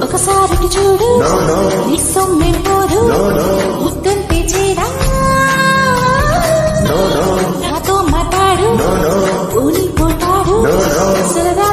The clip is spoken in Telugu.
ఒకసారి చూడు నీ సొమ్మెం పోదు ముద్దంటే చేరా నాతో మాట్లాడు ఊని పోతాడు సరదా